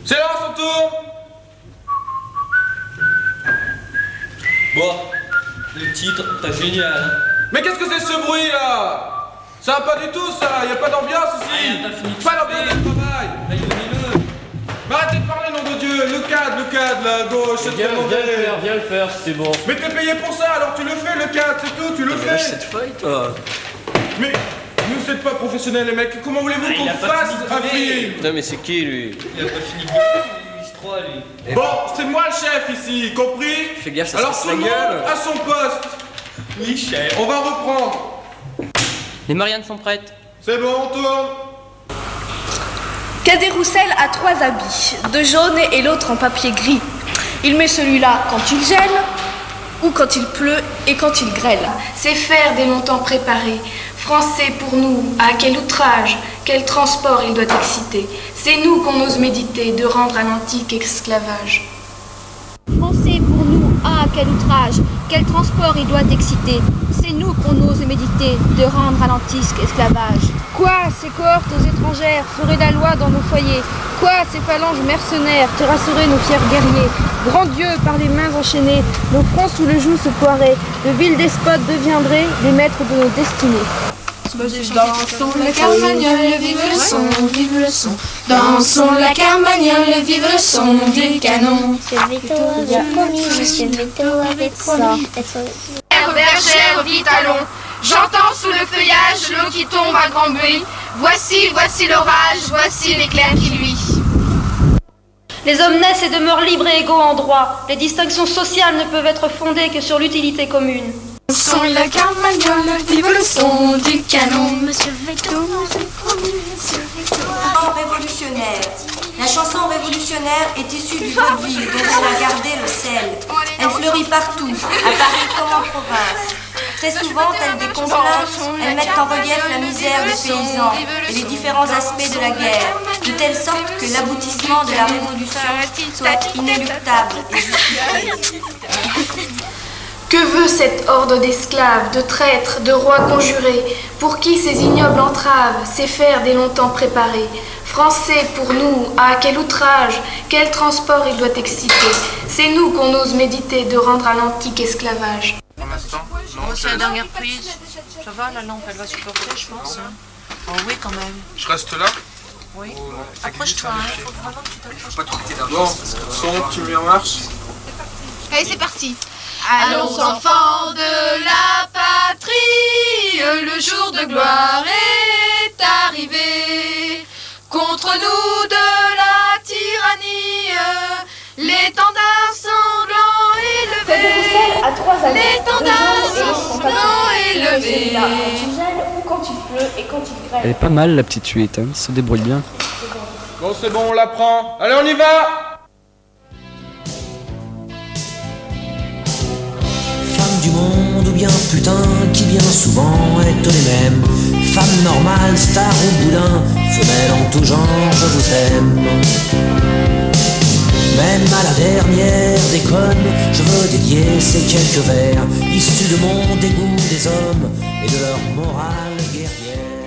C'est là son tour. Bon, le titre, t'as génial. Mais qu'est-ce que c'est ce bruit là? Ça va pas du tout ça, y a pas d'ambiance ici. Rien, t'as fini de Pas d'ambiance de travail. Allez, donnez-le. Mais arrêtez de parler, nom de Dieu. Le cadre là, à gauche, c'est Viens très le mauvais. faire, viens le faire, c'est bon. Mais t'es payé pour ça, alors tu le fais le cadre, c'est tout, tu le Mais lâche fais. cette feuille, toi. Mais vous êtes pas professionnels les mecs, comment voulez-vous il a qu'on pas fasse fini de un jouer. film? Putain, mais c'est qui lui? Il a pas fini de jouer, il se croit lui. Bon, c'est moi le chef ici, compris? Fais gaffe, ça alors se tout casse le la monde gueule. à son poste. Oui, chef. On va reprendre. Les Mariannes sont prêtes. C'est bon, on tourne. Cadet Roussel a 3 habits, 2 jaunes et l'autre en papier gris. Il met celui-là quand il gèle, ou quand il pleut et quand il grêle. C'est faire des longtemps préparés. Français pour nous, à quel outrage, quel transport il doit exciter. C'est nous qu'on ose méditer de rendre à l'antique esclavage. Français pour nous, ah quel outrage, quel transport il doit exciter. C'est nous qu'on ose méditer de rendre à l'antique esclavage. Quoi, ces cohortes étrangères feraient la loi dans nos foyers? Quoi, ces phalanges mercenaires terrasseraient nos fiers guerriers? Grand Dieu, par les mains enchaînées, nos fronts sous le joug se poiraient. De vils despotes deviendraient les maîtres de nos destinées. Dansons la carmagnole, vive le son, vive le son. Dansons la carmagnole, vive le son du canon. Monsieur Veto avait promis, Monsieur Veto avait promis. Bergère, vite allons. J'entends sous le feuillage l'eau qui tombe à grand bruit. Voici, voici l'orage, voici l'éclair qui luit. Les hommes naissent et demeurent libres et égaux en droit. Les distinctions sociales ne peuvent être fondées que sur l'utilité commune. Dansons la carmagnole, vive le son du canon. Monsieur Veto avait promis, Monsieur Veto. Révolutionnaire. La chanson révolutionnaire est issue du vaudeville dont elle a gardé le sel. Elle fleurit partout, à Paris comme en province. Très souvent, telles des complaintes, elles mettent en relief la misère des paysans et les différents aspects de la guerre, de telle sorte que l'aboutissement de la révolution soit inéluctable et justifié. Que veut cette horde d'esclaves, de traîtres, de rois conjurés, pour qui ces ignobles entraves, ces fers des longtemps préparés? Français pour nous, ah quel outrage, quel transport il doit exciter. C'est nous qu'on ose méditer de rendre à l'antique esclavage. Pour l'instant, non, C'est la dernière prise. Ça va, la lampe, elle va supporter, je pense. Hein. Oh oui, quand même. je reste là. Oui. Approche-toi, hein. Il faut vraiment que tu t'approches. Pas trop quitter d'avance. Bon, son, tu mets en marche. Allez, c'est parti. Allons enfants de la patrie, le jour de gloire est arrivé. Contre nous de la tyrannie, l'étendard sanglant est Cadet Roussel levé. a 3 habits, 2 L'étendard jaunes et l'autre en papier sanglant est gris. Il met levé. celui-là quand il gèle, ou quand il pleut et quand il grêle. Elle est pas mal la petite huette, hein. Se débrouille bien. Bon, c'est bon, on la prend. Allez, on y va. Femme du monde ou bien putain qui bien souvent est les mêmes. Femme normale, star ou boudin, femelle en tout genre, je vous aime. Même à la dernière des connes, je veux dédier ces quelques vers issus de mon dégoût des hommes et de leur morale guerrière.